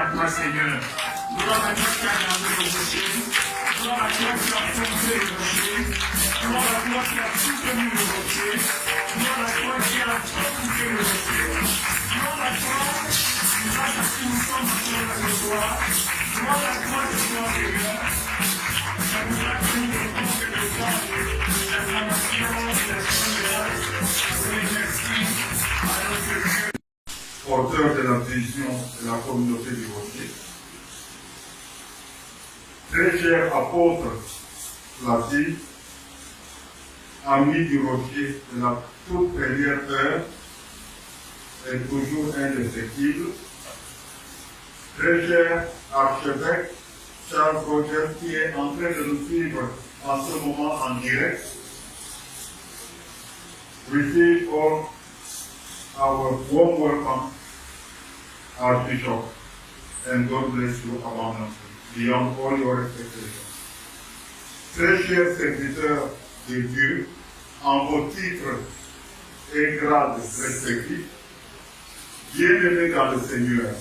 à toi, Seigneur. Gloire à toi qui as gardé le rocher. Gloire à toi qui as fondé le rocher. Gloire à toi qui as soutenu le rocher. Gloire à toi qui as protégé le rocher. Gloire à toi, grâce à ce que nous sommes sur ce soir. Gloire à toi, Seigneur. Ça nous a pris le temps et le temps de l'acclamation, de la grâce. Oui, merci à notre Dieu. Porteur de la vision de la communauté du rocher. Très cher apôtre Flaty, ami du rocher de la toute première heure, est toujours indéfectible. Très cher archevêque Charles Rogers, qui est en train de nous suivre en ce moment en direct. Receive all our warm welcome, Archbishop, and God bless you abundantly, beyond all your expectations. Très chers serviteurs de Dieu, en vos titres et grades respectifs, bien-aimés dans le Seigneur,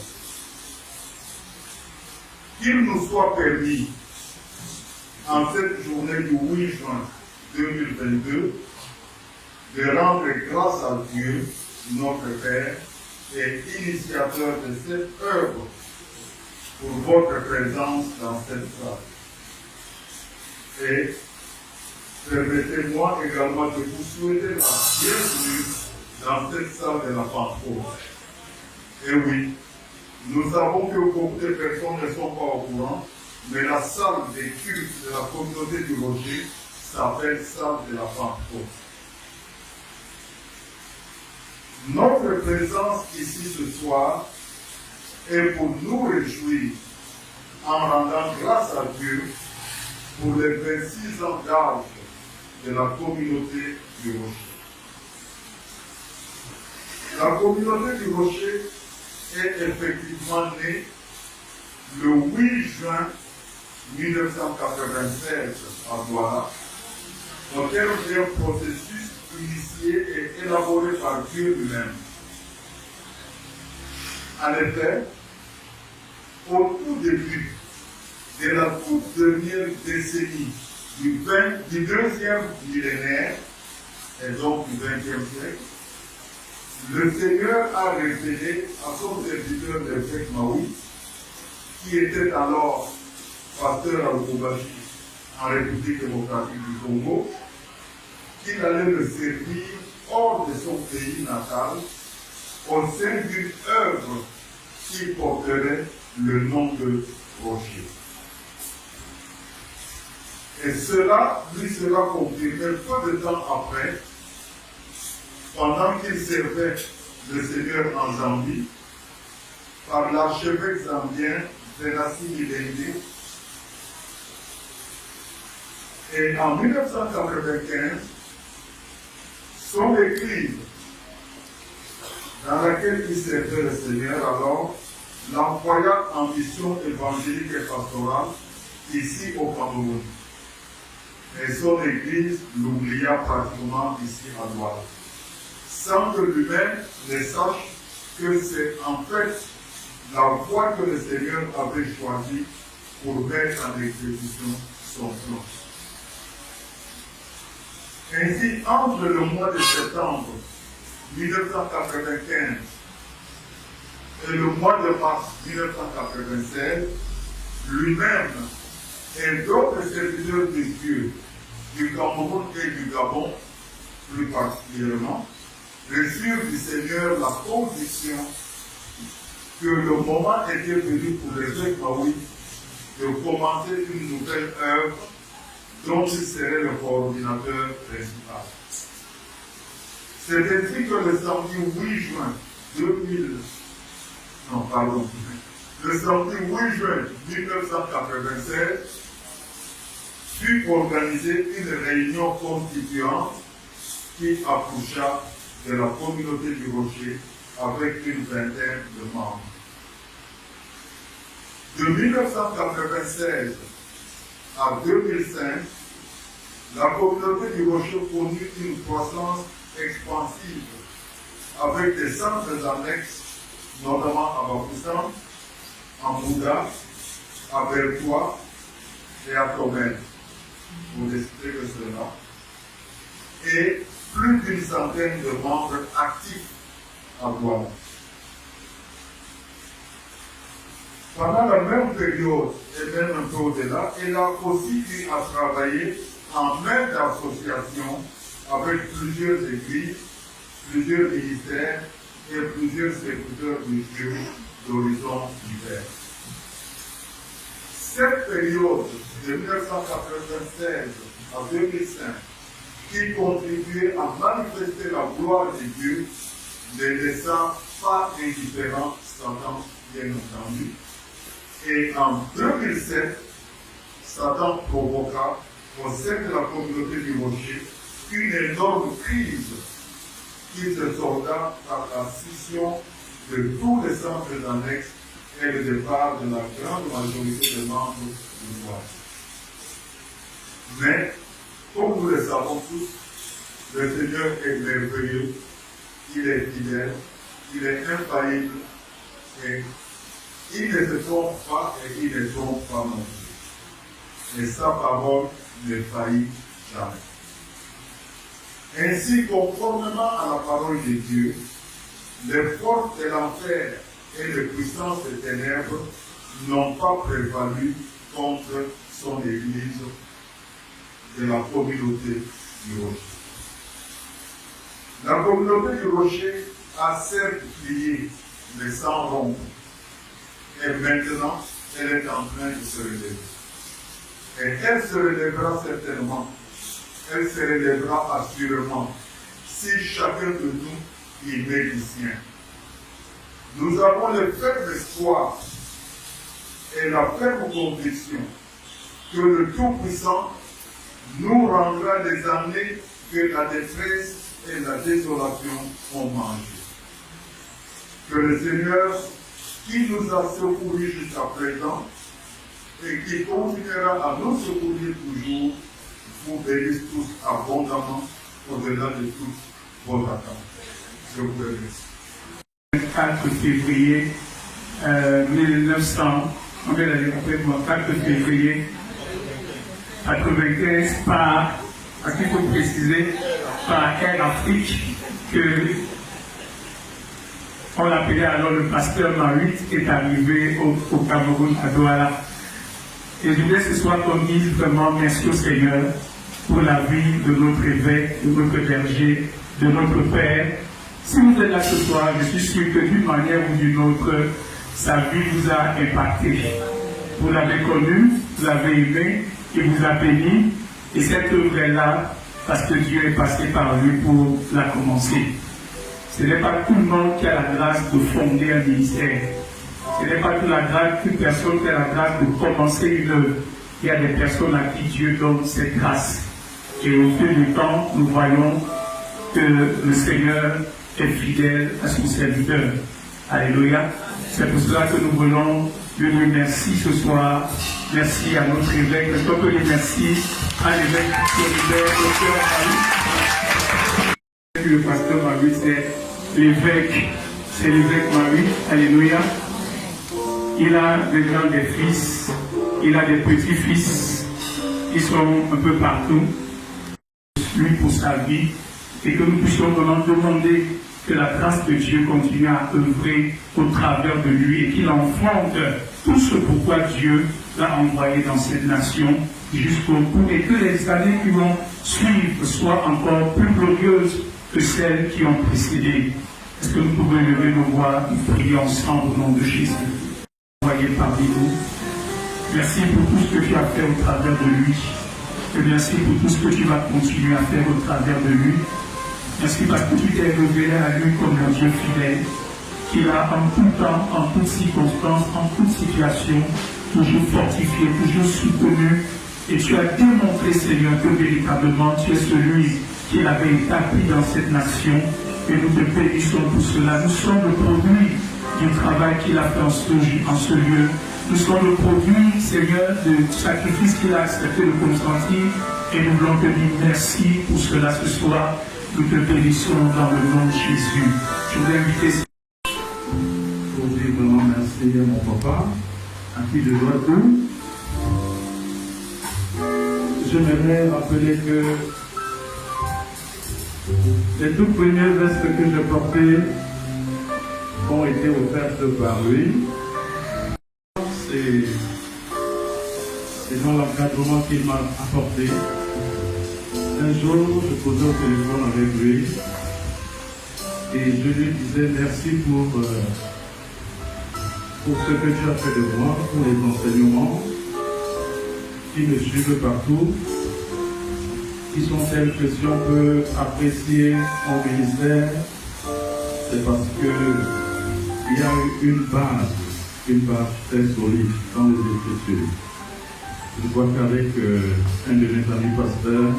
qu'il nous soit permis, en cette journée du 8 juin 2022, de rendre grâce à Dieu, notre Père, et initiateur de cette œuvre, pour votre présence dans cette salle. Et permettez-moi également de vous souhaiter la bienvenue dans cette salle de la Pentecôte. Et oui, nous savons que beaucoup de personnes ne sont pas au courant, mais la salle des cultes de la communauté du Rocher s'appelle salle de la Pentecôte. Notre présence ici ce soir est pour nous réjouir en rendant grâce à Dieu pour les 26 ans d'âge de la communauté du Rocher. La communauté du Rocher est effectivement née le 8 juin 1996 à Douala, au terme d'un processus initié et élaboré par Dieu lui-même. En effet, au tout début de la toute dernière décennie du deuxième millénaire, et donc du XXe siècle, le Seigneur a révélé à son serviteur l'évêque Maui, qui était alors pasteur à Lubumbashi en République démocratique du Congo, qu'il allait le servir hors de son pays natal au sein d'une œuvre qui porterait le nom de Rocher. Et cela lui sera confirmé peu de temps après, pendant qu'il servait le Seigneur en Zambie, par l'archevêque zambien Venassi Milenge. Et en 1995, son église, dans laquelle il servait le Seigneur alors, l'employa en mission évangélique et pastorale ici au Cameroun. Et son église l'oublia pratiquement ici à Douala, sans que lui-même ne sache que c'est en fait la voie que le Seigneur avait choisie pour mettre en exécution son plan. Ainsi, entre le mois de septembre 1995 et le mois de mars 1996, lui-même et d'autres serviteurs de Dieu du Cameroun et du Gabon, plus particulièrement, reçurent du Seigneur la conviction que le moment était venu pour l'évêque Maui de commencer une nouvelle œuvre dont il serait le coordinateur principal. C'est ainsi que le samedi 8 juin 1996 fut organisée une réunion constituante qui accoucha de la communauté du Rocher avec une vingtaine de membres. De 1996 à 2005, la communauté du Rocher connut une croissance expansive avec des centres annexes, notamment à Bafoussam, en Bouddha, à Bertois et à Tomel, pour ne citer que cela, et plus d'une centaine de membres actifs à Douala. Pendant la même période, et même un peu au-delà, elle a aussi eu à travailler en main d'association avec plusieurs églises, plusieurs ministères et plusieurs serviteurs de Dieu d'horizons divers. Cette période de 1996 à 2005, qui contribuait à manifester la gloire de Dieu, ne laissa pas indifférent Satan, bien entendu. Et en 2007, Satan provoqua au sein de la communauté du Rocher une énorme crise qui se solda par la scission de tous les centres annexes et le départ de la grande majorité des membres du Roi. Mais, comme nous le savons tous, le Seigneur est merveilleux, il est fidèle, il est infaillible, et il ne se trompe pas et il ne trompe pas non plus. Et sa parole ne faillit jamais. Ainsi, conformément à la parole de Dieu, les forces de l'enfer et les puissances des ténèbres n'ont pas prévalu contre son Église de la communauté du Rocher. La communauté du Rocher a certes plié, mais sans rompre. Et maintenant, elle est en train de se relever. Et elle se relèvera certainement. Elle se relèvera assurément si chacun de nous y met du sien. Nous avons le ferme espoir et la ferme conviction que le Tout-Puissant nous rendra les années que la détresse et la désolation ont mangé. Que le Seigneur, qui nous a secourus jusqu'à présent et qui continuera à nous secourir toujours, vous bénisse tous abondamment au-delà de toutes vos attentes. Je vous remercie. 4 février 1900, on va aller complètement 4 février 95 par, à qui faut préciser, par Air Afrique que on l'appelait alors le pasteur Marit est arrivé au Cameroun à Douala. Et je voulais ce soir qu'on dise vraiment merci au Seigneur pour la vie de notre évêque, de notre berger, de notre père. Si vous êtes là ce soir, je suis sûr que d'une manière ou d'une autre, sa vie vous a impacté. Vous l'avez connu, vous l'avez aimé, il vous a béni, et cette œuvre est là parce que Dieu est passé par lui pour la commencer. Ce n'est pas tout le monde qui a la grâce de fonder un ministère. Ce n'est pas toute personne qui a la grâce de commencer une œuvre. Il y a des personnes à qui Dieu donne cette grâce. Et au fil du temps, nous voyons que le Seigneur est fidèle à son serviteur. Alléluia. C'est pour cela que nous voulons lui dire merci ce soir. Merci à notre évêque. Est-ce qu'on peut dire merci à l'évêque solidaire, docteur Marie. Le pasteur Marie, c'est l'évêque Marie. Alléluia. Il a des gens, des fils, il a des petits-fils. Ils sont un peu partout. Lui pour sa vie. Et que nous puissions vraiment demander que la grâce de Dieu continue à œuvrer au travers de lui et qu'il enfante tout ce pourquoi Dieu l'a envoyé dans cette nation jusqu'au bout et que les années qui vont suivre soient encore plus glorieuses que celles qui ont précédé. Est-ce que nous pouvons lever nos voix et prier ensemble au nom de Jésus? Envoyé parmi nous. Merci pour tout ce que tu as fait au travers de lui. Et merci pour tout ce que tu vas continuer à faire au travers de lui. Merci parce que tu t'es révélé à lui comme un Dieu fidèle, qu'il a en tout temps, en toutes circonstances, en toute situation, toujours fortifié, toujours soutenu. Et tu as démontré, Seigneur, que véritablement tu es celui qui l'avait établi dans cette nation. Et nous te bénissons pour cela. Nous sommes le produit du travail qu'il a fait en ce lieu. Nous sommes le produit, Seigneur, du sacrifice qu'il a accepté de consentir. Et nous voulons te dire merci pour cela ce soir. Nous te bénissons dans le nom de Jésus. Je voulais inviter pour dire vraiment merci à mon papa, à qui je dois tout. J'aimerais rappeler que les toutes premières vestes que je portais ont été offertes par lui. C'est dans l'encadrement qu'il m'a apporté. Un jour, je posais au téléphone avec lui et je lui disais merci pour ce que tu as fait de moi, pour les enseignements qui me suivent partout, qui sont tels que si on peut apprécier mon ministère, c'est parce qu'il y a une base très solide dans les Écritures. Je crois qu'avec un de mes amis pasteurs,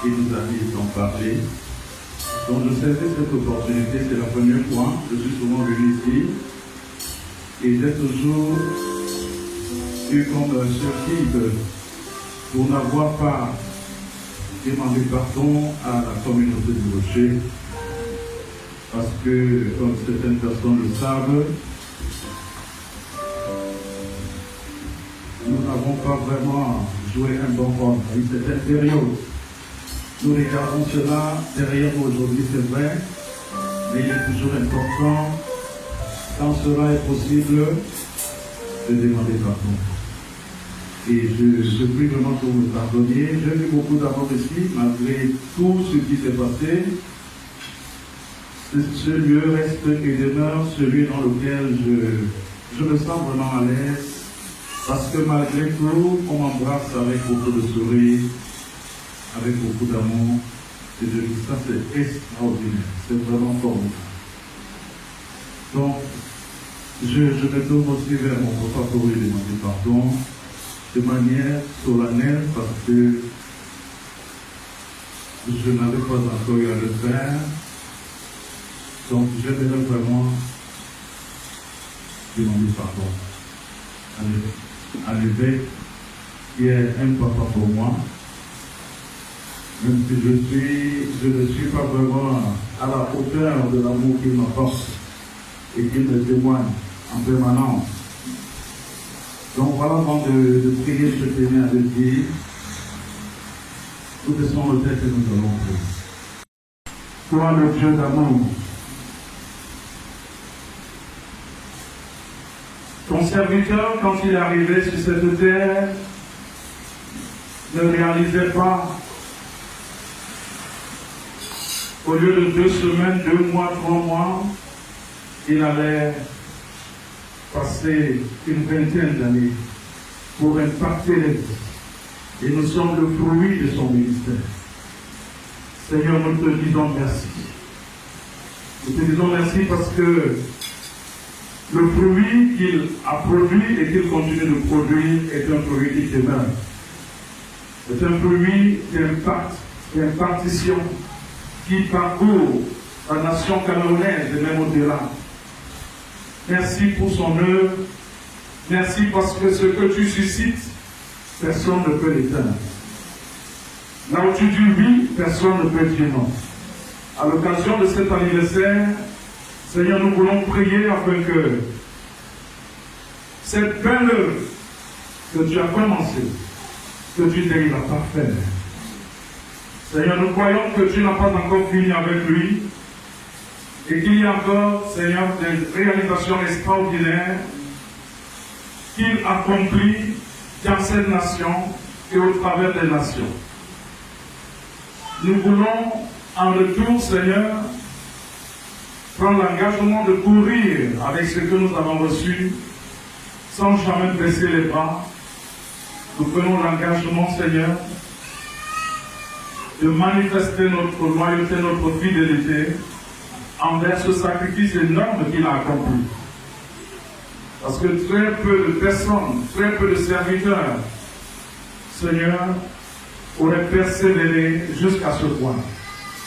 il nous a dit d'en parler. Donc je saisis cette opportunité, c'est la première fois, je suis souvent venu ici, et j'ai toujours eu comme surprise pour n'avoir pas demandé pardon à la communauté du Rocher, parce que, comme certaines personnes le savent, nous n'avons pas vraiment joué un bon rôle à une certaine période. Nous regardons cela derrière nous aujourd'hui, c'est vrai, mais il est toujours important, quand cela est possible, de demander pardon. Et je prie vraiment pour me pardonner. J'ai vu beaucoup d'amour ici, malgré tout ce qui s'est passé. Ce lieu reste et demeure celui dans lequel je me sens vraiment à l'aise. Parce que malgré tout, on m'embrasse avec beaucoup de sourire, avec beaucoup d'amour. Et je dis ça, c'est extraordinaire. C'est vraiment formidable. Donc, je me tourne aussi vers mon papa pour lui demander pardon de manière solennelle parce que je n'avais pas encore eu à le faire. Donc, j'aimerais vraiment demander pardon à l'évêque qui est un papa pour moi. Même si je ne suis pas vraiment à la hauteur de l'amour qu'il m'apporte et qu'il me témoigne en permanence. Donc voilà, avant de prier, je tenais à le dire. Nous laissons le texte que nous allons faire. Toi, le Dieu d'amour, ton serviteur, quand il est arrivé sur cette terre, ne réalisait pas, au lieu de 2 semaines, 2 mois, 3 mois, il allait passer une vingtaine d'années pour impacter les vies. Et nous sommes le fruit de son ministère. Seigneur, nous te disons merci. Nous te disons merci parce que le fruit qu'il a produit et qu'il continue de produire est un fruit qui demeure. C'est un fruit d'impact, d'impartition, qui parcourt la nation camerounaise et même au-delà. Merci pour son œuvre. Merci parce que ce que tu suscites, personne ne peut l'éteindre. Là où tu dis oui, personne ne peut dire non. À l'occasion de cet anniversaire, Seigneur, nous voulons prier afin que cette belle œuvre que tu as commencée, que tu dérives à parfaire. Seigneur, nous croyons que tu n'as pas encore fini avec lui et qu'il y a encore, Seigneur, des réalisations extraordinaires qu'il accomplit dans cette nation et au travers des nations. Nous voulons en retour, Seigneur, prendre l'engagement de courir avec ce que nous avons reçu sans jamais baisser les bras. Nous prenons l'engagement, Seigneur, de manifester notre loyauté, notre fidélité envers ce sacrifice énorme qu'il a accompli. Parce que très peu de personnes, très peu de serviteurs, Seigneur, auraient persévéré jusqu'à ce point,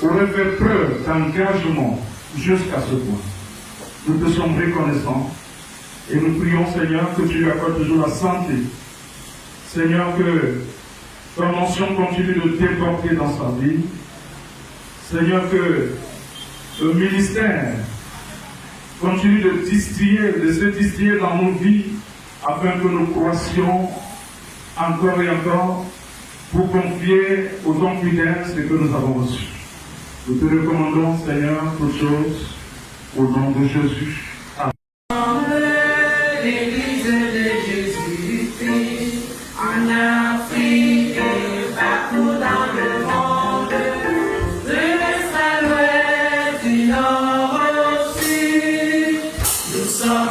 auraient fait preuve d'engagement jusqu'à ce point. Nous te sommes reconnaissants et nous prions, Seigneur, que tu lui accordes toujours la santé. Seigneur, que ton onction continue de déporter dans sa vie. Seigneur, que le ministère continue de se distiller dans nos vies afin que nous croissions encore et encore pour confier aux dons fidèles ce que nous avons reçu. Nous te recommandons, Seigneur, toutes choses, au nom de Jésus. L'église de Jésus-Christ en Afrique et partout dans le monde, de l'est à l'ouest, du nord au sud, nous sommes un,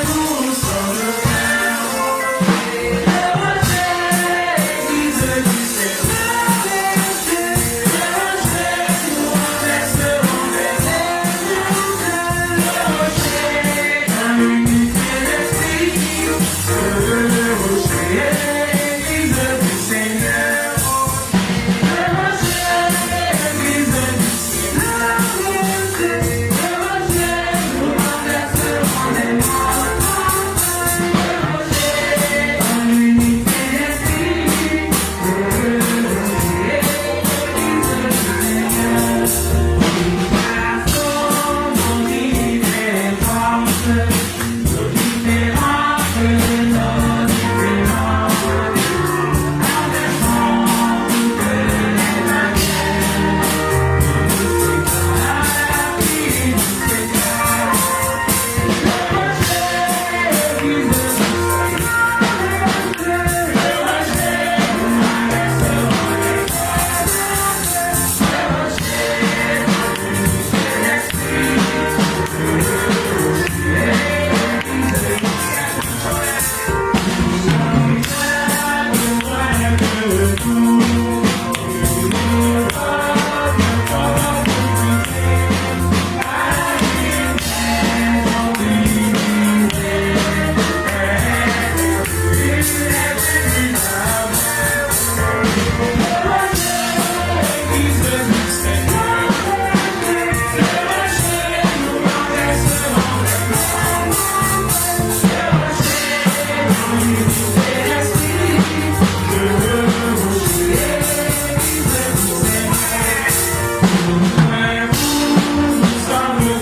nous sommes un. Le rocher, l'église du Seigneur, le rocher, nous renverserons les ailes, le rocher, dans l'unité d'esprit, le rocher, l'église du Seigneur. Le rocher, l'église du Seigneur, le rocher, nous renverserons les morts. Le rocher, dans l'unité d'esprit, le rocher, l'église du Seigneur. Passons nos différences, nos différences, nos différences, traversons toutes les barrières, nous séparons la vie du Seigneur. Le rocher, l'église du Seigneur, le rocher,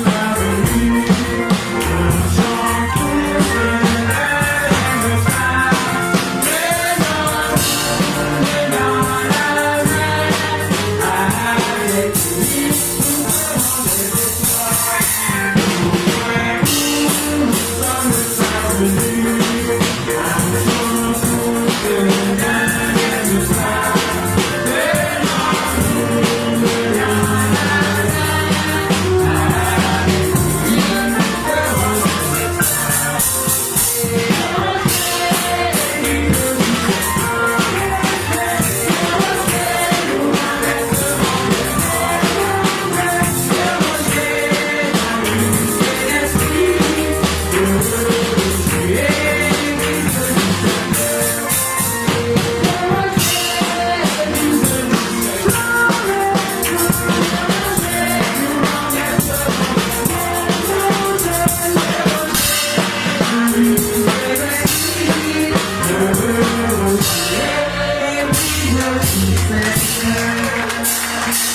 nous renverserons les forces, le rocher, dans l'unité d'esprit,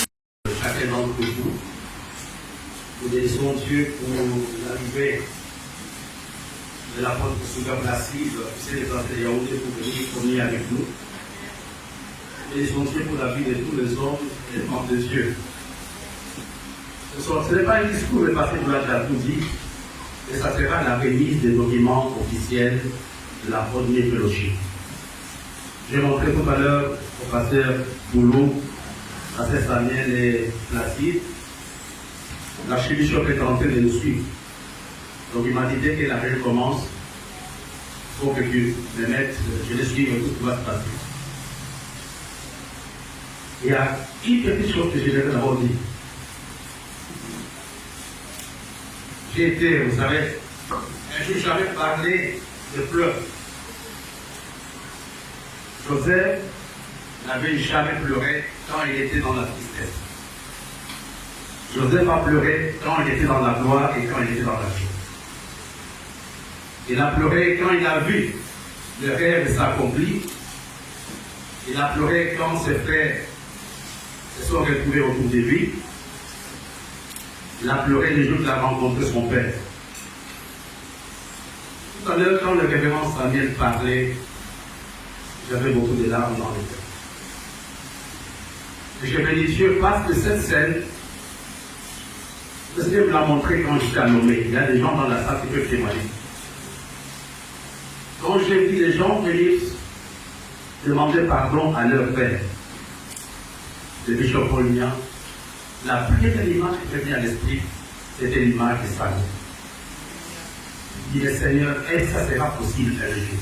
chacun d'entre vous. Nous bénissons Dieu pour l'arrivée de l'apôtre Souga Placide, officier des Antilles Yaoundé, pour venir communier avec nous. Nous bénissons Dieu pour la vie de tous les hommes et les femmes de Dieu. Ce n'est pas un discours, le pasteur nous l'a déjà tout dit, mais ça sera la remise des documents officiels de l'apôtre Néphologie. J'ai montré tout à l'heure au pasteur Boulou, pasteur Samuel et Placide. L'archibishop est en train de nous suivre. Donc il m'a dit dès que la réunion commence, il faut que tu me mettes, je les suive et tout ce qui va se passer. Il y a une petite chose que je vais d'abord dire. J'ai été, vous savez, un jour j'avais parlé de pleurs. Joseph n'avait jamais pleuré quand il était dans la tristesse. Joseph a pleuré quand il était dans la gloire et quand il était dans la joie. Il a pleuré quand il a vu le rêve s'accomplir. Il a pleuré quand ses frères se sont retrouvés autour de lui. Il a pleuré le jour qu'il a rencontré son père. Tout à l'heure, quand le révérend Samuel parlait, j'avais beaucoup de larmes dans les yeux. Et je bénis Dieu parce que cette scène, le Seigneur me l'a montré quand j'étais à Lomé. Il y a des gens dans la salle qui peuvent témoigner. Quand j'ai vu les gens venir demander pardon à leur père, le bishop Paulien, la première image qui m'est venue à l'esprit, c'était l'image de Samuel. Il dit, Seigneur, est-ce que ça sera possible un jour?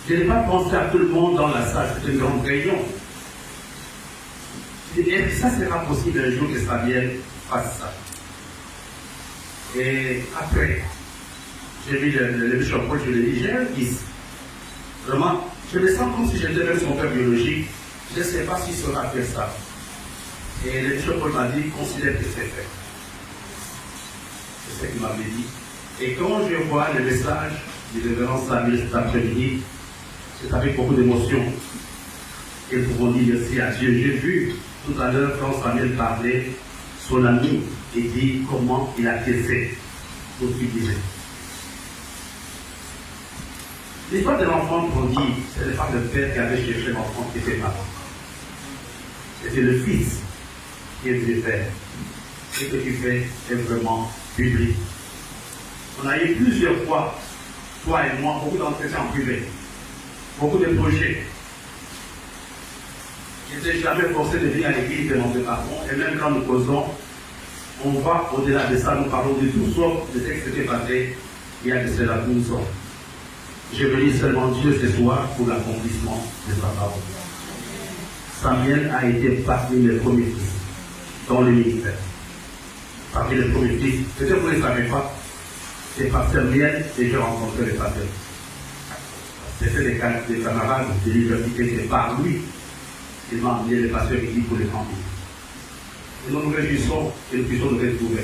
Je n'ai pas pensé à tout le monde dans la salle, c'est une grande réunion. Je dis, est-ce que ça sera possible un jour que Samuel fasse ça? Et après, j'ai vu le bishop Paul, je lui ai dit, j'ai un fils. Vraiment, je me sens comme si j'étais même son père biologique. Je ne sais pas s'il saura faire ça. Et le bishop Paul m'a dit, considère que c'est fait. C'est ce qu'il m'avait dit. Et quand je vois le message du révérend Samuel cet après-midi, c'est avec beaucoup d'émotion. Et pour on dire merci à Dieu. J'ai vu tout à l'heure quand Samuel parlait, son ami, et dit comment il a caissé tout ce qu'il disait. L'histoire de l'enfant grandi, ce n'est pas le père qui avait cherché l'enfant qui était malade. C'était le fils qui est venu faire. Ce que tu fais est vraiment biblique. On a eu plusieurs fois, toi et moi, beaucoup d'entretiens en privé, beaucoup de projets. Je n'étais jamais forcé de venir à l'église demander pardon, et même quand nous causons, on va au-delà de ça, nous parlons de tout sauf de ce qui s'était passé il y a de cela 12 ans. Je bénis seulement Dieu ce soir pour l'accomplissement de sa parole. Samuel a été parmi les premiers fils dans le ministère. Parmi les premiers fils. Peut-être que vous ne le savez pas. C'est par Samuel que j'ai rencontré les pasteurs. C'était des camarades de l'université, c'est par lui qu'il m'a amené les pasteurs ici pour les grandir. Et nous nous réjouissons que nous puissions nous retrouver.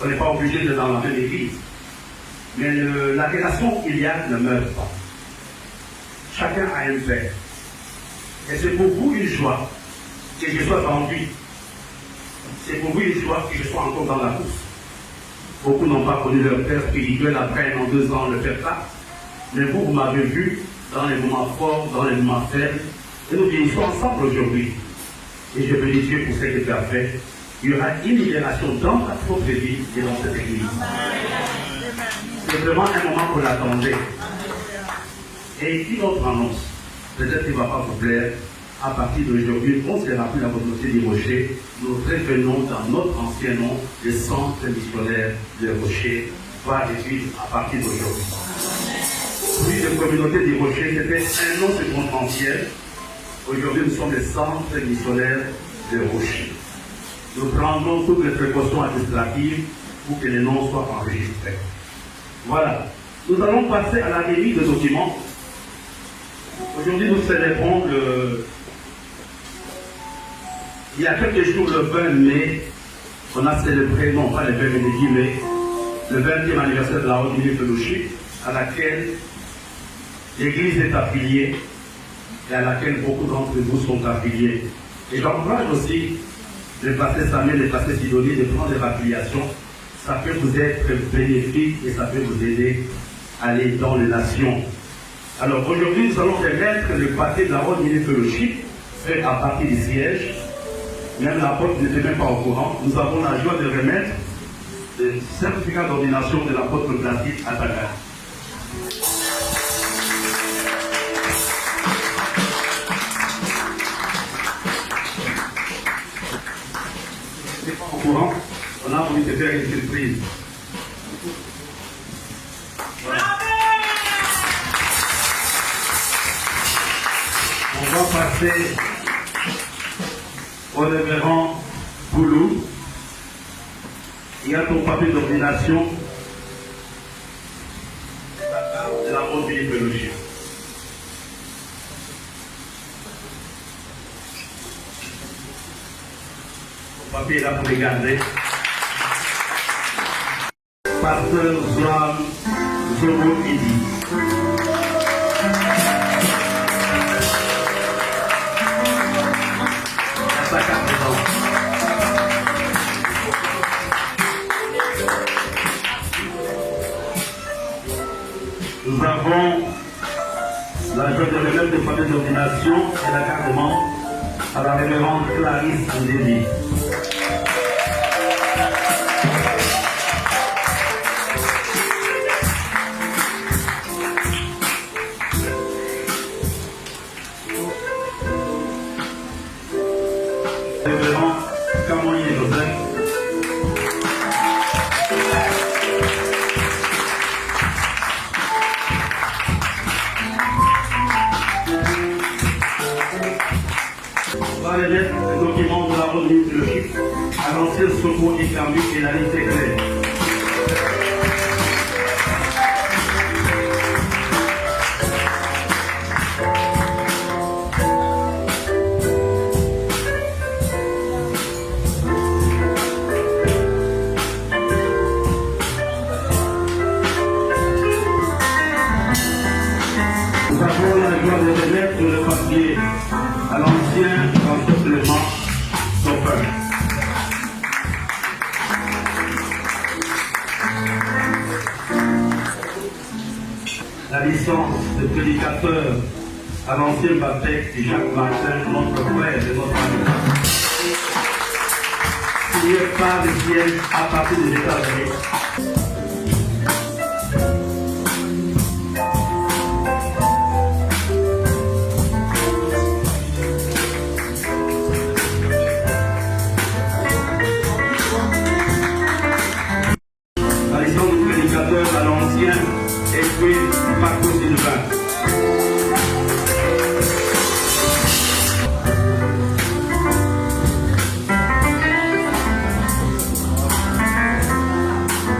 On n'est pas obligé d'être dans la même église. Mais la relation qu'il y a ne meurt pas. Chacun a un père. Et c'est pour vous une joie que je sois en vie. C'est pour vous une joie que je sois encore dans la course. Beaucoup n'ont pas connu leur père spirituel après en 2 ans le père là. Mais vous, vous m'avez vu dans les moments forts, dans les moments faibles. Et nous vieillissons ensemble aujourd'hui. Et je bénis Dieu pour ce que tu as fait. Il y aura une libération dans ta propre vie et dans cette église. C'est vraiment un moment qu'on attendait. Et une autre annonce, peut-être qu'il ne va pas vous plaire, à partir d'aujourd'hui, on ne sera plus la communauté des Rochers. Nous revenons dans notre ancien nom, le centre missionnaire des Rochers, va réduire à partir d'aujourd'hui. Oui, la communauté des Rochers, c'était un nom circonstanciel. Aujourd'hui, nous sommes le centre missionnaire des Rochers. Nous prendrons toutes les précautions administratives pour que les noms soient enregistrés. Voilà. Nous allons passer à la remise des documents. Aujourd'hui, nous célébrons il y a quelques jours, le 20 mai, on a célébré, non pas le 20 mai, mais le 20e anniversaire de la Haute Ministre Fellowship, à laquelle l'Église est affiliée et à laquelle beaucoup d'entre vous sont affiliés. Et j'encourage aussi le pasteur Samuel, le pasteur Sidonie de prendre des affiliations. Ça peut vous être bénéfique et ça peut vous aider à aller dans les nations. Alors aujourd'hui, nous allons remettre le papier de la Haute Ministre Fellowship fait à partir du siège. Même l'apôtre n'était même pas au courant. Nous avons la joie de remettre le certificat d'ordination de l'apôtre Placide à Dakar. Je n'étais pas au courant. On a voulu te faire une surprise. Voilà. On va passer au révérend Boulou. Il y a ton papier d'ordination de la Haute Ministre Fellowship. Ton papier est là pour regarder. Pasteur Zoam Zobo Idi. Nous avons la joie de remettre le papier d'ordination et la carte de membre à la révérende Clarisse Andéli. Révérend Camoyer Joseph. On va remettre le document de la remise de l'Égypte à l'ancien secours islamique et la liste est claire. Nous avons la joie de remettre le papier à l'ancien enseignement Chopin. La licence de prédicateur à l'ancien Baptiste Jacques Martin, notre frère et notre ami. Signé par le ciel à partir des États-Unis. La licence de prédicateur à l'ancien Esprit Marco Sylvain.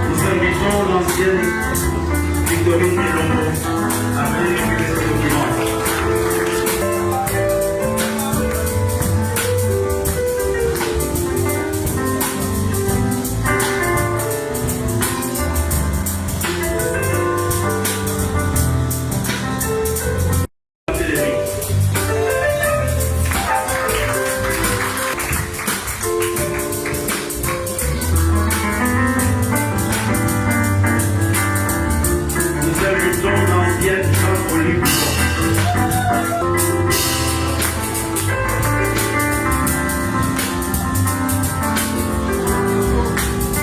Nous invitons l'ancienne Victorine Delombo à venir récupérer ce document. Nous invitons l'ancienne Jean-Olivier Bouchon.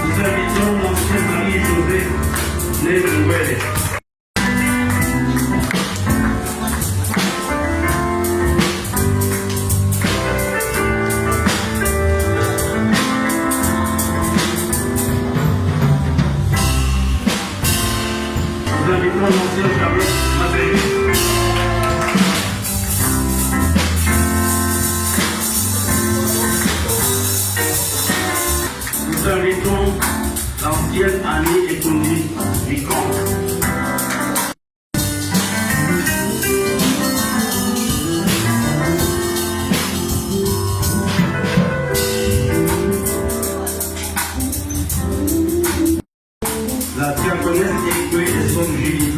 Nous invitons l'ancienne Marie-Josée née de Nouvelle. Nous invitons l'ancienne Charlotte Matéli. Nous invitons l'ancienne Annie Etoundi Vicomte. La diaconesse Écuée et son Julie.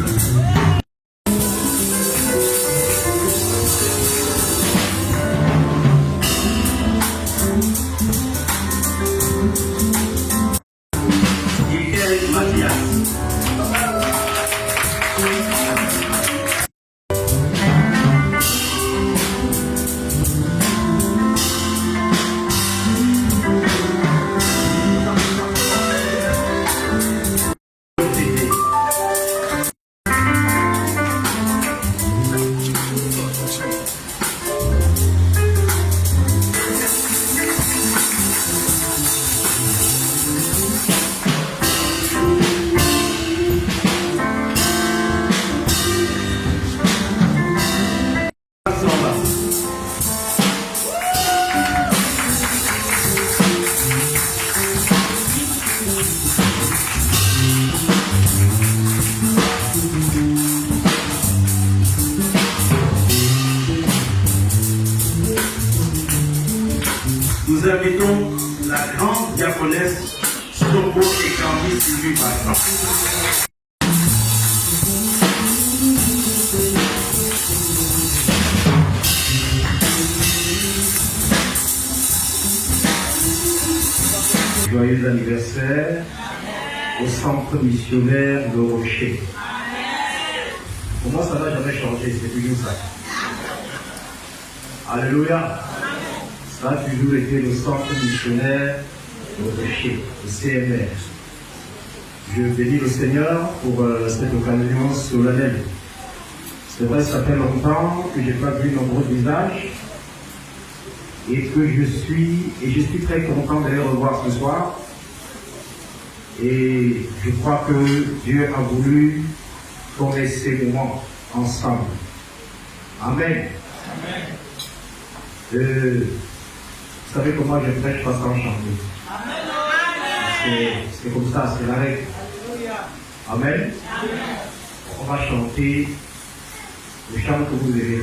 Michael Mathias. Nous invitons la grande diaconesse Sobo et Candice Sylvie Vincent. Joyeux anniversaire au centre missionnaire de Rocher. Pour moi, ça n'a jamais changé, c'est toujours ça. Alléluia. Ça a toujours été le centre missionnaire de péché, le CMR. Je bénis le Seigneur pour cette occasion solennelle. C'est vrai, ça fait longtemps que je n'ai pas vu nombreux visages et que je suis très content de les revoir ce soir. Et je crois que Dieu a voulu qu'on ait ces moments ensemble. Amen. Amen. Vous savez comment je prêche pas sans chanter. C'est comme ça, c'est la règle. Amen. On va chanter le chant que vous aimez.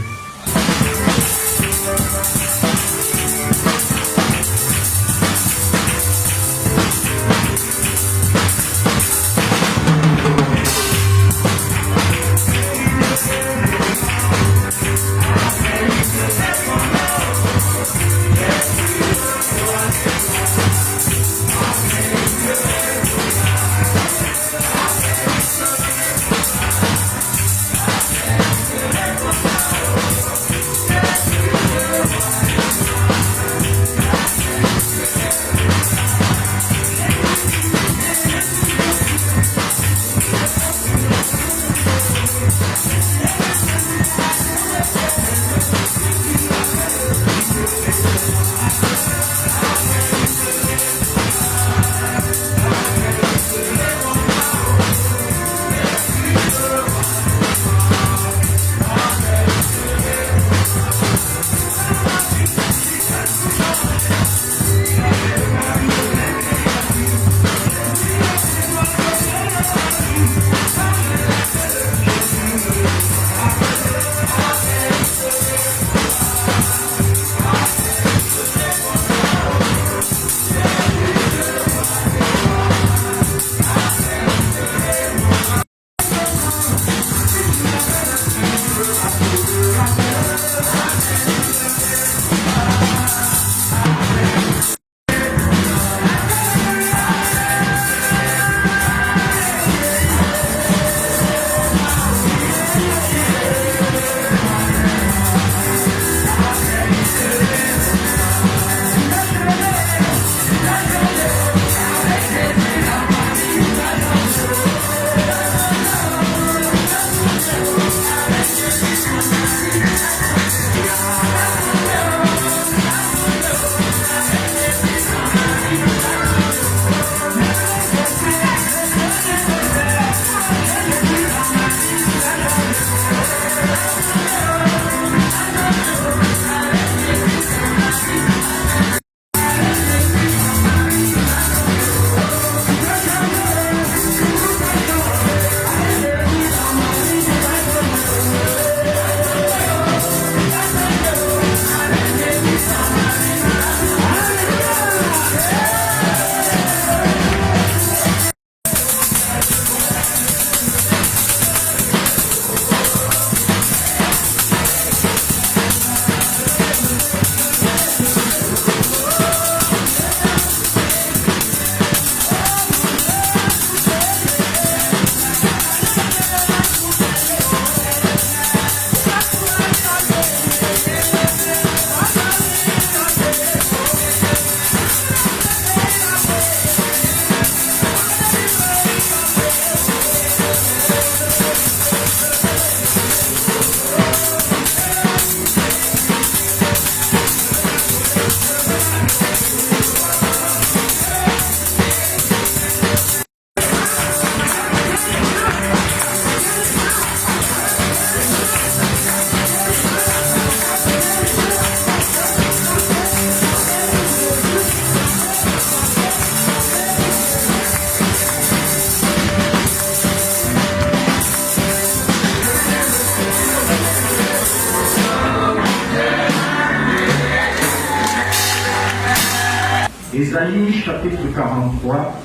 Ésaïe chapitre 43,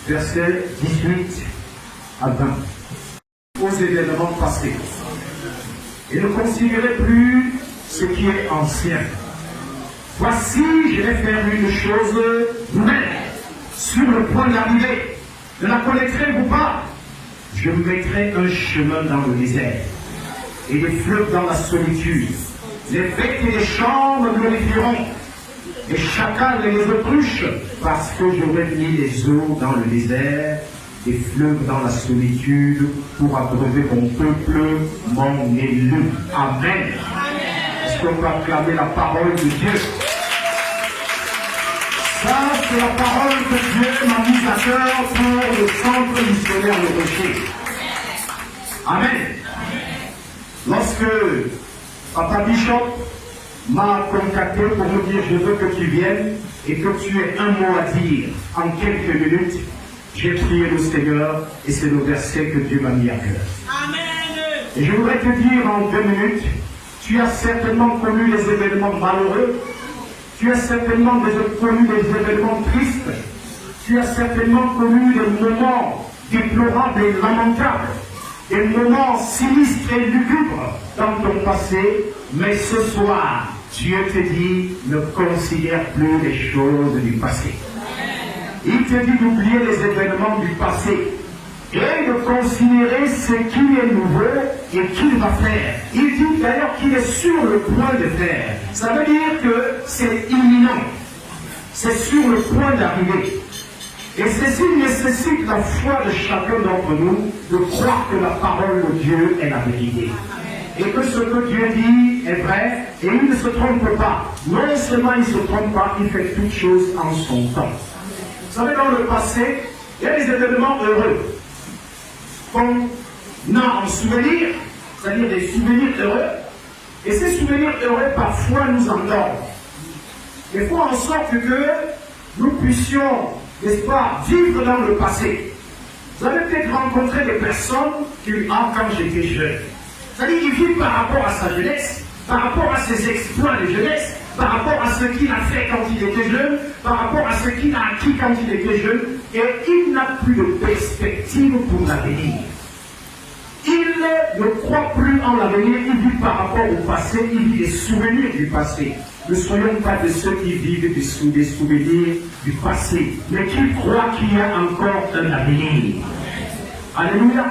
versets 18 à 20. Aux événements passés. Et ne considérez plus ce qui est ancien. Voici, je vais faire une chose nouvelle, sur le point d'arriver. Ne la connaîtrez-vous pas? Je mettrai un chemin dans le désert et des fleuves dans la solitude. Les bêtes et les champs me glorifieront, les chacals et les autruches, parce que j'aurai mis les eaux dans le désert, des fleuves dans la solitude, pour abreuver mon peuple, mon élu. Amen. Est-ce qu'on peut acclamer la parole de Dieu? Ça, c'est la parole que Dieu m'a mise à cœur pour le centre missionnaire Le Rocher. Amen. Lorsque Papa Bishop m'a contacté pour me dire je veux que tu viennes et que tu aies un mot à dire en quelques minutes, j'ai prié le Seigneur et c'est le verset que Dieu m'a mis à cœur. Amen. Et je voudrais te dire en 2 minutes, tu as certainement connu les événements malheureux, tu as certainement connu des événements tristes, tu as certainement connu des moments déplorables et lamentables, des moments sinistres et lugubres dans ton passé, mais ce soir, Dieu te dit, ne considère plus les choses du passé. Il te dit d'oublier les événements du passé et de considérer ce qu'il est nouveau et qu'il va faire. Il dit d'ailleurs qu'il est sur le point de faire. Ça veut dire que c'est imminent. C'est sur le point d'arriver. Et ceci nécessite la foi de chacun d'entre nous de croire que la parole de Dieu est la vérité. Et que ce que Dieu dit est vrai et il ne se trompe pas. Non seulement il ne se trompe pas, il fait toutes choses en son temps. Vous savez, dans le passé, il y a des événements heureux qu'on a en souvenir, c'est-à-dire des souvenirs heureux, et ces souvenirs heureux parfois nous endorment. Il faut en sorte que nous puissions, n'est-ce pas, vivre dans le passé. Vous avez peut-être rencontré des personnes qui disent « Ah, quand j'étais jeune ». C'est-à-dire qu'ils vivent par rapport à sa jeunesse, par rapport à ses exploits de jeunesse, par rapport à ce qu'il a fait quand il était jeune, par rapport à ce qu'il a acquis quand il était jeune, et il n'a plus de perspective pour l'avenir. Il ne croit plus en l'avenir, il vit par rapport au passé, il vit des souvenirs du passé. Ne soyons pas de ceux qui vivent des souvenirs du passé, mais qui croient qu'il y a encore un avenir. Alléluia.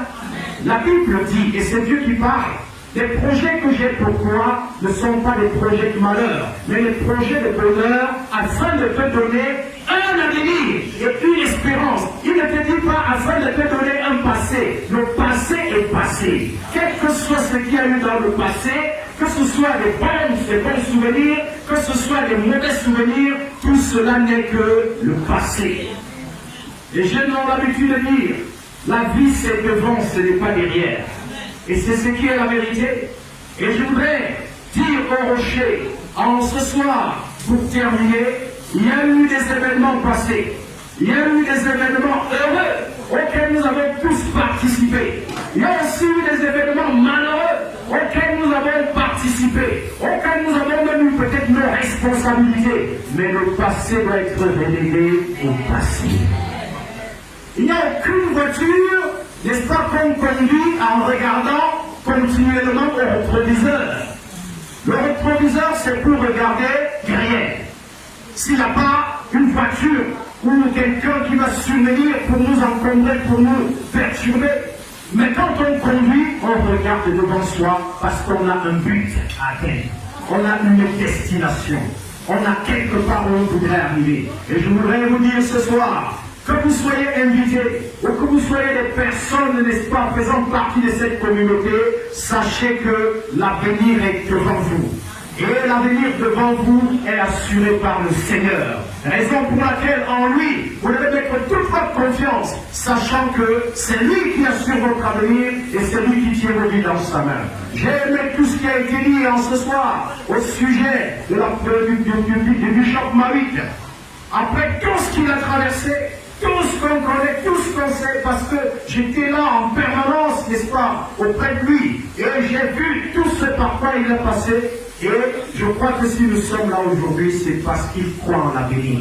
La Bible dit, et c'est Dieu qui parle, les projets que j'ai pour toi ne sont pas des projets de malheur, mais des projets de bonheur afin de te donner un avenir et une espérance. Il ne te dit pas afin de te donner un passé. Le passé est passé. Quel que soit ce qu'il y a eu dans le passé, que ce soit des bons souvenirs, que ce soit des mauvais souvenirs, tout cela n'est que le passé. Les jeunes ont l'habitude de dire, la vie c'est devant, ce n'est pas derrière. Et c'est ce qui est la vérité. Et je voudrais dire au rocher, en ce soir, pour terminer, il y a eu des événements passés. Il y a eu des événements heureux auxquels nous avons tous participé. Il y a aussi eu des événements malheureux auxquels nous avons participé, auxquels nous avons même eu peut-être nos responsabilités. Mais le passé doit être relégué au passé. Il n'y a aucune voiture, n'est-ce pas, qu'on conduit en regardant continuellement au rétroviseur. Le rétroviseur, c'est pour regarder derrière. S'il n'y a pas une voiture ou quelqu'un qui va survenir pour nous encombrer, pour nous perturber. Mais quand on conduit, on regarde devant soi parce qu'on a un but à atteindre. On a une destination. On a quelque part où on voudrait arriver. Et je voudrais vous dire ce soir, que vous soyez invités ou que vous soyez des personnes, n'est-ce pas, faisant partie de cette communauté, sachez que l'avenir est devant vous. Et l'avenir devant vous est assuré par le Seigneur. Raison pour laquelle en lui, vous devez mettre toute votre confiance, sachant que c'est lui qui assure votre avenir et c'est lui qui tient vos vies dans sa main. J'ai aimé tout ce qui a été dit en ce soir au sujet de du Bishop Mawick. Après tout ce qu'il a traversé, tout ce qu'on connaît, tout ce qu'on sait, parce que j'étais là en permanence, n'est-ce pas, auprès de lui, et j'ai vu tout ce par quoi il a passé, et je crois que si nous sommes là aujourd'hui, c'est parce qu'il croit en l'avenir,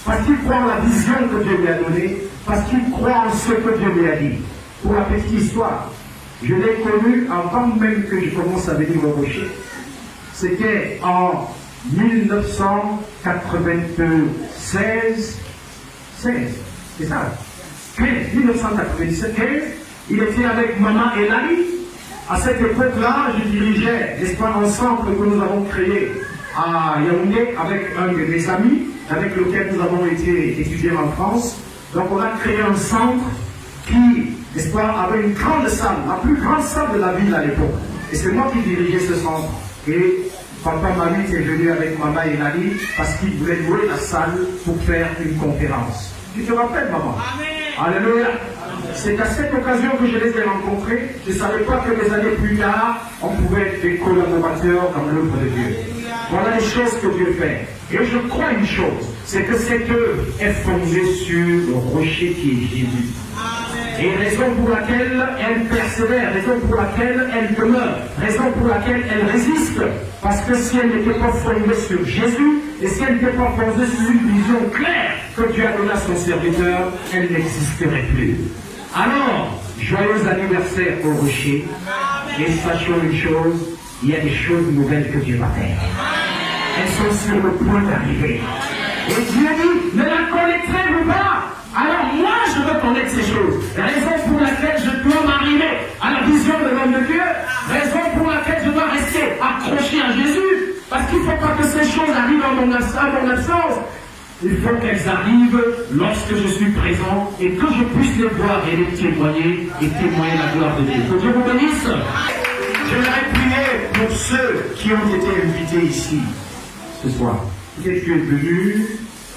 parce qu'il croit en la vision que Dieu lui a donnée, parce qu'il croit en ce que Dieu lui a dit. Pour la petite histoire, je l'ai connu avant même que je commence à venir au Rocher. C'était en 1996, c'est ça, 1996, Il était avec maman Elali. À cette époque-là, je dirigeais, n'est-ce pas, un centre que nous avons créé à Yaoundé avec un de mes amis, avec lequel nous avons été étudiés en France. Donc on a créé un centre qui, n'est-ce pas, avait une grande salle, la plus grande salle de la ville à l'époque. Et c'est moi qui dirigeais ce centre. Et papa Mami est venu avec maman et Nali parce qu'il voulait louer la salle pour faire une conférence. Tu te rappelles, maman? Amen. Alléluia. C'est à cette occasion que je les ai rencontrés. Je ne savais pas que des années plus tard, on pouvait être des collaborateurs dans l'œuvre de Dieu. Voilà les choses que Dieu fait. Et je crois une chose, c'est que cette œuvre est fondée sur le rocher qui est Jésus. Et raison pour laquelle elle persévère, raison pour laquelle elle demeure, raison pour laquelle elle résiste. Parce que si elle n'était pas fondée sur Jésus, et si elle n'était pas fondée sur une vision claire que Dieu a donnée à son serviteur, elle n'existerait plus. Alors, joyeux anniversaire au rocher, et sachons une chose, il y a des choses nouvelles que Dieu va faire. Elles sont sur le point d'arriver. Et Dieu dit, ne la connaîtrez-vous pas? Alors moi, je veux connaître ces choses. Raison pour laquelle je dois m'arriver à la vision de l'homme de Dieu. Raison pour laquelle je dois rester accroché à Jésus. Parce qu'il ne faut pas que ces choses arrivent à mon absence. Il faut qu'elles arrivent lorsque je suis présent et que je puisse les voir et les témoigner et témoigner la gloire de Dieu. Que Dieu vous bénisse. J'aimerais prier pour ceux qui ont été invités ici ce soir. Peut-être que tu es venu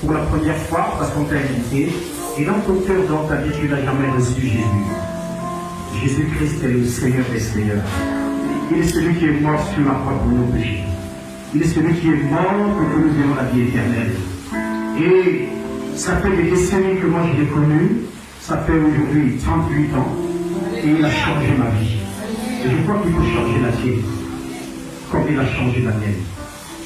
pour la première fois parce qu'on t'a invité et dans ton cœur, dans ta vie, tu n'as jamais reçu Jésus. Jésus-Christ est le Seigneur des Seigneurs. Il est celui qui est mort sur la croix pour nos péchés. Il est celui qui est mort pour que nous ayons la vie éternelle. Et ça fait des décennies que moi je l'ai connu. Ça fait aujourd'hui 38 ans. Et il a changé ma vie. Et je crois qu'il faut changer la tienne. Comme il a changé la mienne.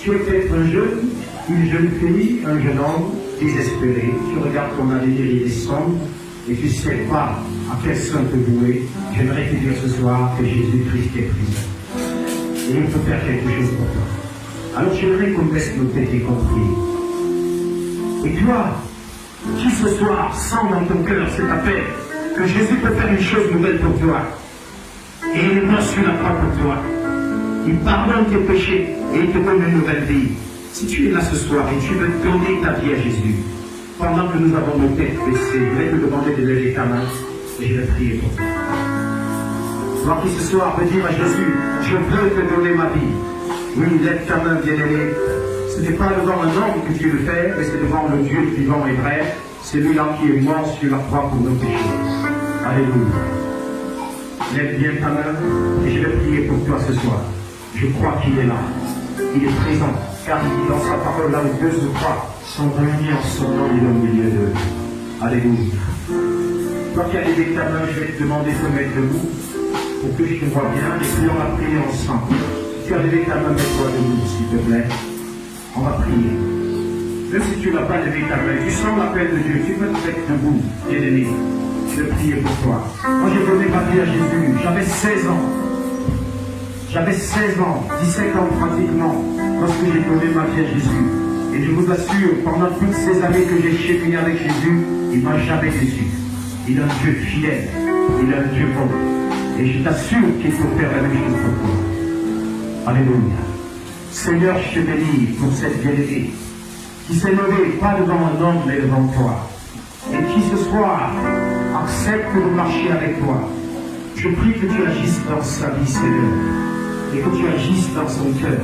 Tu es peut-être un jeune, une jeune fille, un jeune homme désespéré. Tu regardes ton avenir, il est sombre. Et tu ne sais pas à quel sein te vouer. J'aimerais te dire ce soir que Jésus-Christ est présent. Et il peut faire quelque chose pour toi. Alors j'aimerais qu'on baisse nos têtes et qu'on prie. Et toi, qui ce soir sent dans ton cœur cet appel que Jésus peut faire une chose nouvelle pour toi, et il est mort sur la croix pour toi, il pardonne tes péchés et il te donne une nouvelle vie. Si tu es là ce soir et tu veux donner ta vie à Jésus, pendant que nous avons nos têtes baissées, je vais te demander de lever ta main et je vais prier pour toi. Toi qui ce soir veux dire à Jésus, je veux te donner ma vie. Oui, lève ta main, bien-aimé. Ce n'est pas devant un homme que tu le fais, mais c'est devant le Dieu vivant et vrai, celui-là qui est mort sur la croix pour nos péchés. Alléluia. Lève bien ta main et je vais prier pour toi ce soir. Je crois qu'il est là. Il est présent, car il dit dans sa parole, là où deux ou trois sont réunis en son nom, il est au milieu d'eux. Alléluia. Toi qui as levé ta main, je vais te demander de te mettre debout pour que je te vois bien et puis on va prier ensemble. Si tu as levé ta main, mets-toi debout, s'il te plaît. On va prier. Même si tu n'as pas levé ta main, tu sens l'appel de Dieu, tu peux te mettre debout, bien-aimé. Je vais prier pour toi. Moi, j'ai donné ma vie à Jésus. J'avais 16 ans. J'avais 16 ans, 17 ans pratiquement, lorsque j'ai donné ma vie à Jésus. Et je vous assure, pendant toutes ces années que j'ai cheminé avec Jésus, il ne m'a jamais déçu. Il est un Dieu fidèle. Il est un Dieu bon. Et je t'assure qu'il faut faire la même chose pour toi. Alléluia. Seigneur, je te bénis pour cette bien-aimée qui s'est levée, pas devant un homme, mais devant toi. Et qui ce soir accepte de marcher avec toi. Je prie que tu agisses dans sa vie, Seigneur. Et que tu agisses dans son cœur.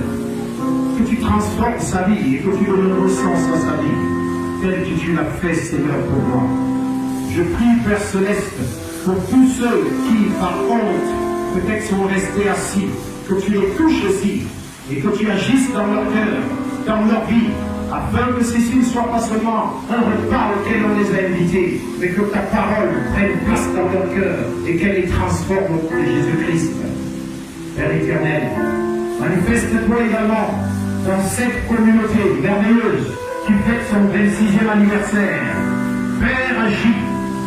Que tu transformes sa vie et que tu donnes un sens à sa vie. Tel que tu l'as fait, Seigneur, pour moi. Je prie, Père Céleste, pour tous ceux qui, par honte, peut-être sont restés assis, que tu les touches aussi. Et que tu agisses dans leur cœur, dans leur vie, afin que ceci ne soit pas seulement un repas auquel on les a invités, mais que ta parole prenne place dans leur cœur et qu'elle les transforme au nom de Jésus-Christ. Père éternel, manifeste-toi également dans cette communauté merveilleuse qui fête son 26e anniversaire. Père, agis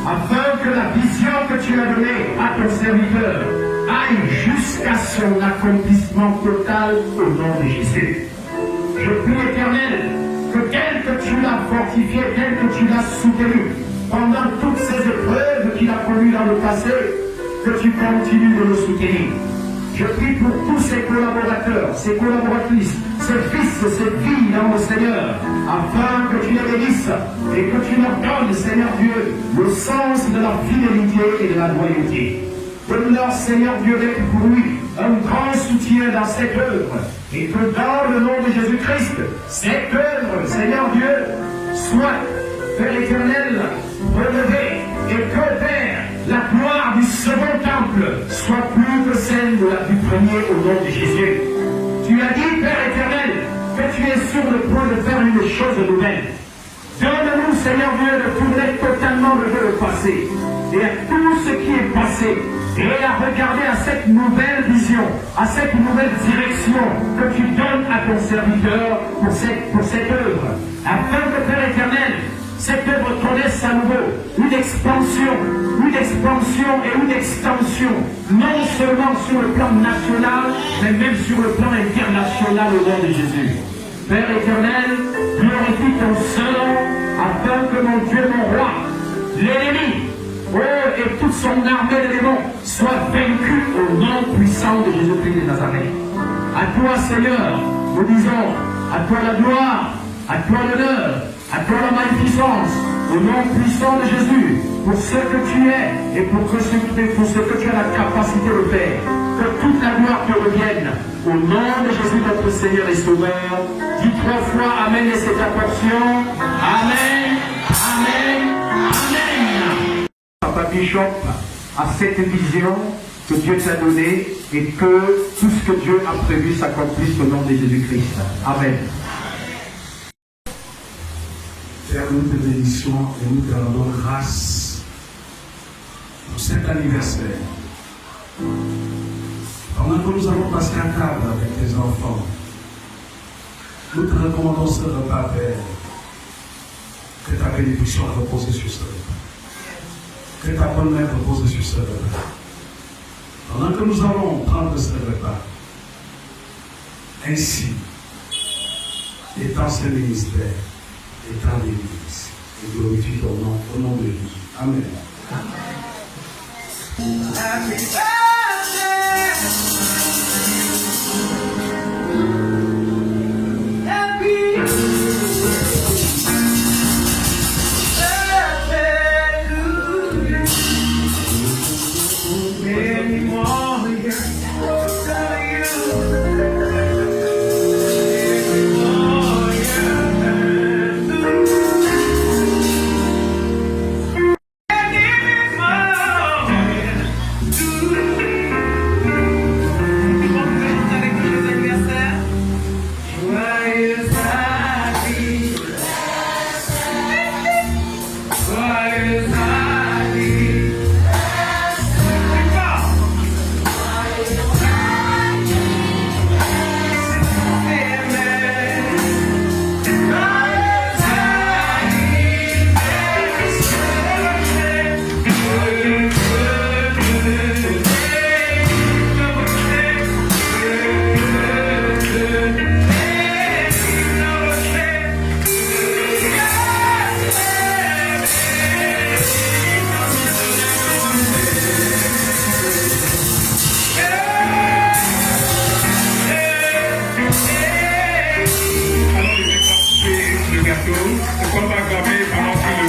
afin que la vision que tu as donnée à ton serviteur aille jusqu'à son accomplissement total au nom de Jésus. Je prie, Éternel, que tel que tu l'as fortifié, tel que tu l'as soutenu pendant toutes ces épreuves qu'il a connues dans le passé, que tu continues de nous soutenir. Je prie pour tous ces collaborateurs, ces collaboratrices, ces fils, ces filles dans le Seigneur, afin que tu les bénisses et que tu leur donnes, Seigneur Dieu, le sens de la fidélité et de la loyauté. Donne-leur, Seigneur Dieu, d'être pour lui un grand soutien dans cette œuvre, et que dans le nom de Jésus-Christ, cette œuvre, Seigneur Dieu, soit, Père éternel, relevée, et que, Père, la gloire du second temple soit plus que celle du premier au nom de Jésus. Tu as dit, Père éternel, que tu es sur le point de faire une chose nouvelle. Donne-nous, Seigneur Dieu, de tourner totalement le passé et à tout ce qui est passé, et à regarder à cette nouvelle vision, à cette nouvelle direction que tu donnes à ton serviteur pour cette œuvre, afin que, Père éternel, cette œuvre connaisse à nouveau une expansion et une extension, non seulement sur le plan national, mais même sur le plan international au nom de Jésus. Père éternel, glorifie ton seul nom, afin que mon Dieu, mon roi, l'ennemi, et toute son armée de démons soit vaincue au nom puissant de Jésus-Christ de Nazareth. À toi, Seigneur, nous disons, à toi la gloire, à toi l'honneur, à toi la magnificence, au nom puissant de Jésus, pour ce que tu es et pour ce que tu as la capacité de faire. Que toute la gloire te revienne. Au nom de Jésus, notre Seigneur et Sauveur. Dis 3 fois Amen et c'est ta portion. Amen, Amen, Amen. Papa Bishop a cette vision que Dieu t'a donnée et que tout ce que Dieu a prévu s'accomplisse au nom de Jésus-Christ. Amen. Père, nous te bénissons et nous te rendons grâce pour cet anniversaire. Pendant que nous allons passer à table avec tes enfants, nous te recommandons ce repas, Père. Que ta bénédiction repose sur ce repas. Que ta bonne main repose sur ce repas. Pendant que nous allons prendre ce repas, ainsi, étant ce ministère, étant l'Église, et glorifie ton nom, au nom de Jésus. Amen. Happy birthday. Happy birthday to you. Many more years to you. On va gommer pendant que le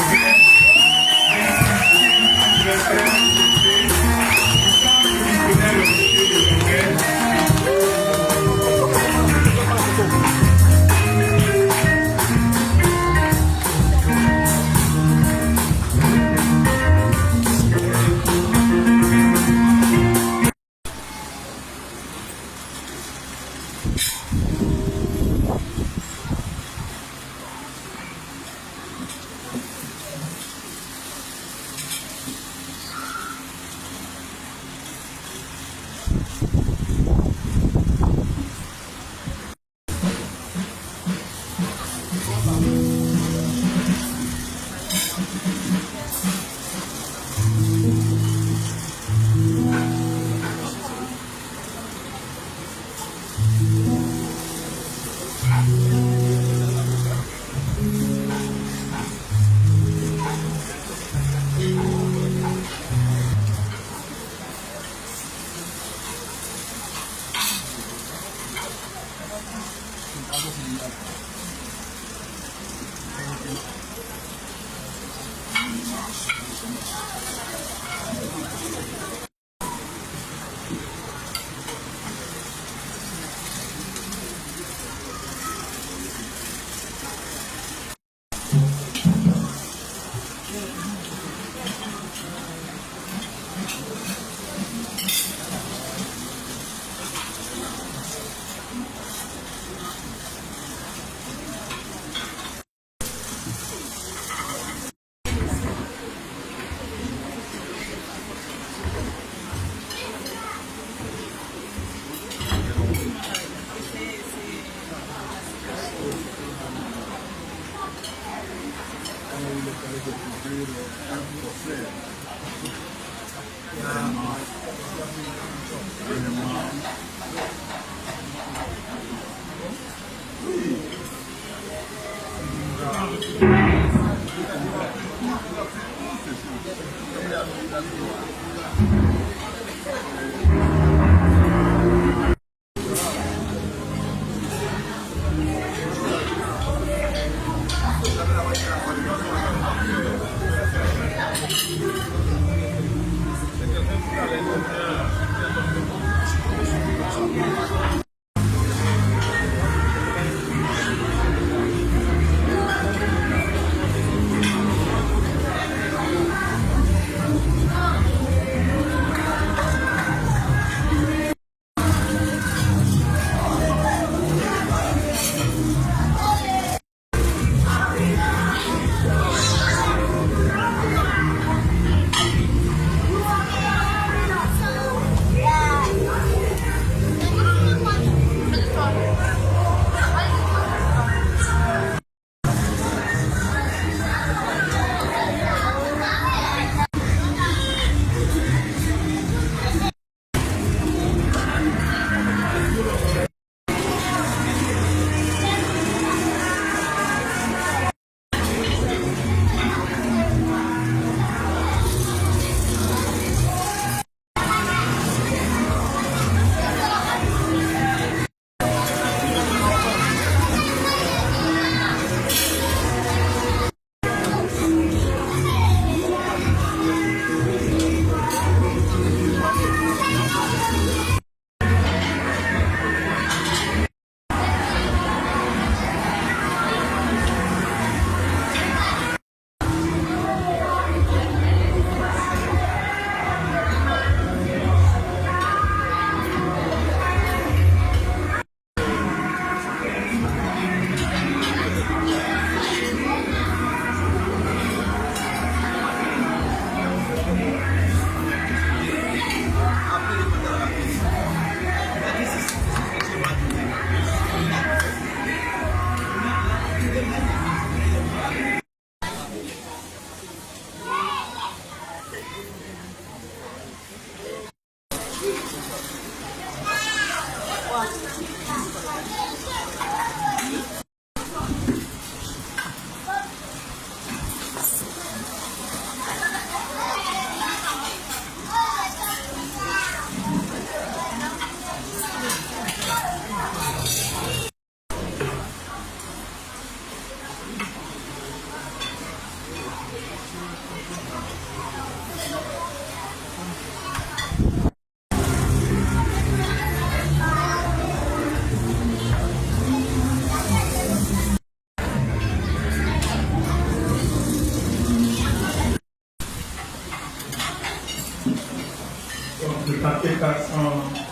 Le papier 400,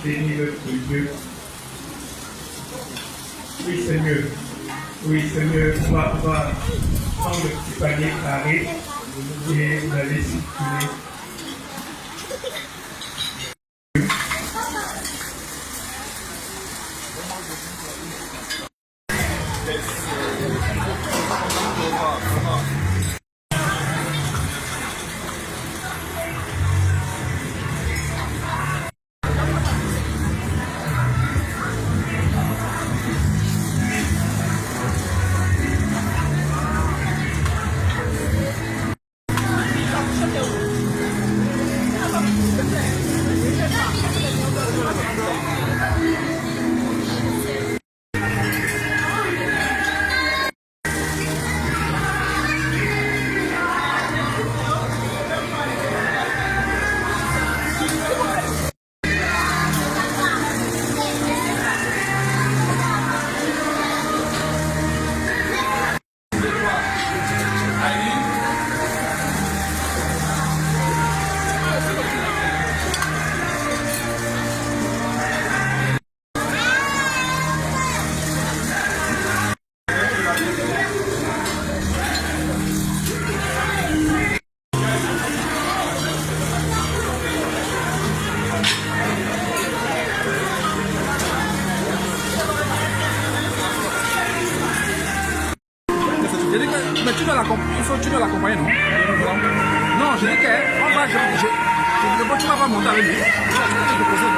bénis le Dieu. Oui, c'est mieux. Oui, c'est mieux. On va prendre le petit panier carré et vous allez circuler. Mais tu dois l'accompagner, non? Non, je dis qu'on va, tu vas pas monter avec lui. Je vais te poser,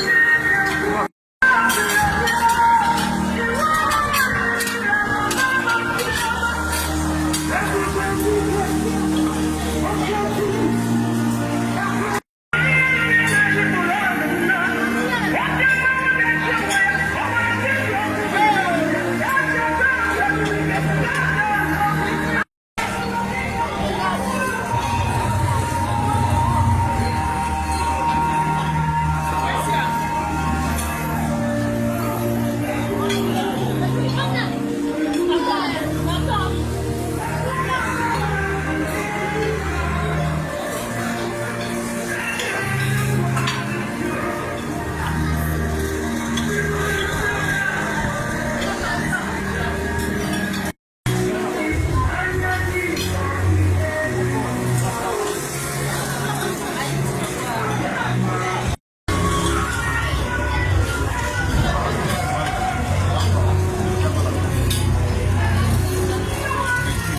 non?